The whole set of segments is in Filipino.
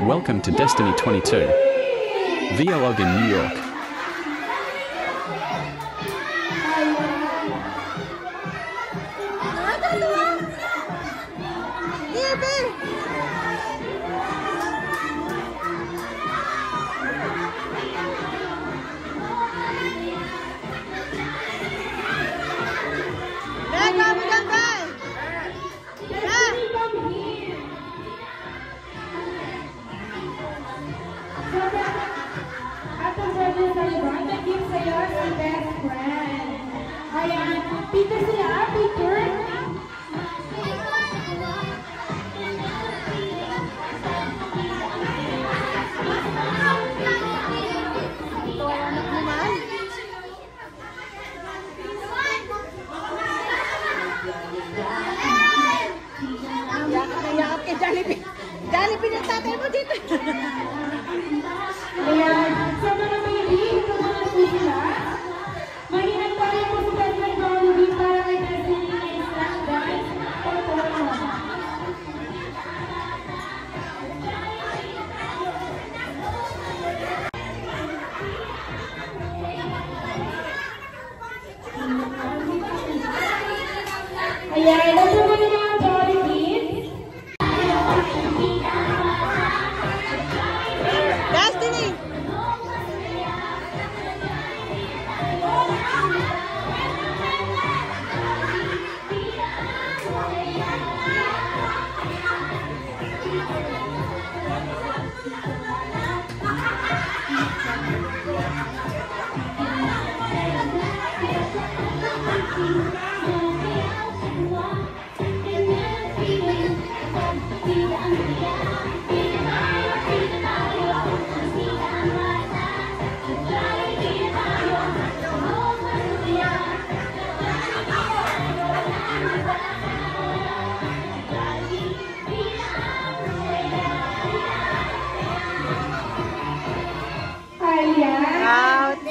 Welcome to Destiny 22. Vlog in New York. Peter sila, Peter. Ito ay anak naman. Yakap kay Jollibee. Jollibee ng tatay mo dito. Ayan, sa mga baby, ito mga po sila. Mahihan pa rin po sa President Jollibee para kay Destiny na isang dance performance. Ayan, ito po yung mga Jollibee. Destiny!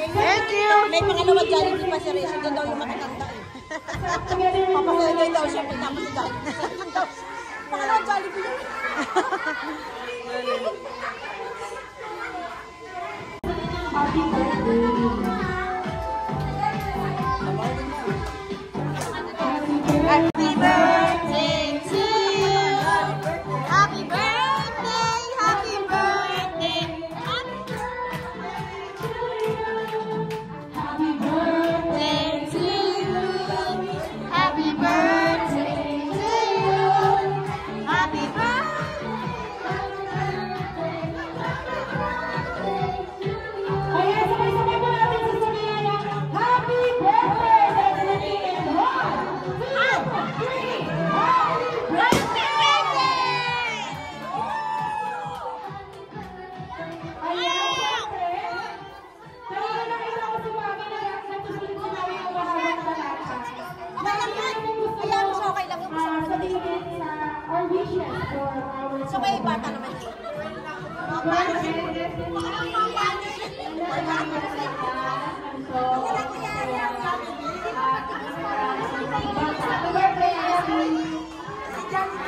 Thank you! May pangalawa Jollibee pa si Rachel. Doon daw yung matatanda eh. Papasagay daw siya. Pagkama si Jollibee. Pangalawa Jollibee yun. Happy birthday! Happy birthday to you! Happy birthday! Happy birthday! Happy birthday to you! Happy birthday to you! Happy birthday! Kaya sabay-sabay po natin sasabihin na Happy birthday! Destiny and 1, 2, 3! Happy birthday! Ayan, siyempre, dahil nakita ko si Mami na nagsusulit si Mami ang mahabang balata. Ayan, so okay lang yung Sabihin sa our wishes for our so may bata naman dito.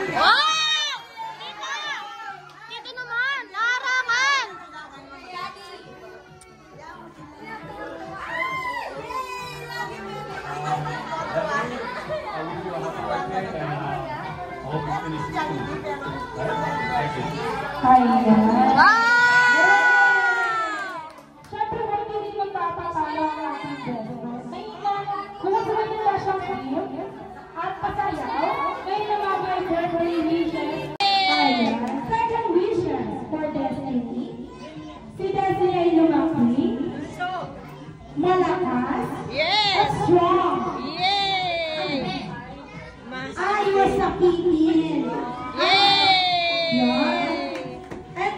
Wow! Dito naman, larangan! Siyempre, huwag din magpapakala ang ating business. May kung saan nila siyang gift at pasayaw, may namamay birthday wishes. Ayan. Second wishes for Destiny. Si Destiny ay lumaki, malakas, at strong. Ayos sa pipil. Yan. At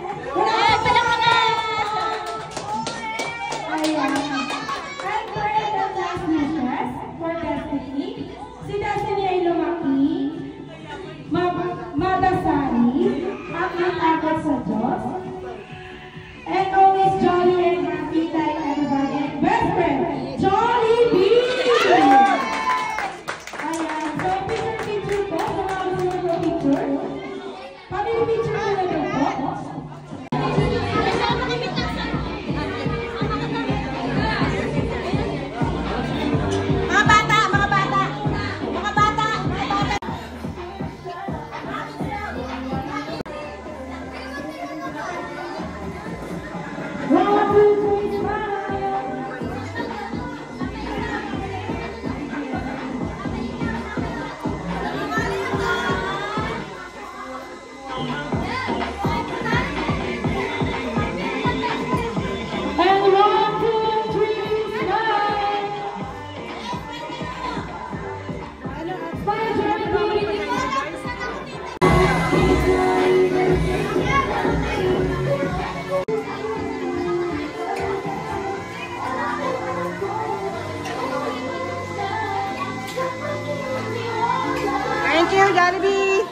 Jollibee!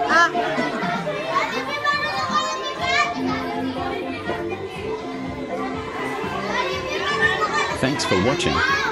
Ah! Thanks for watching.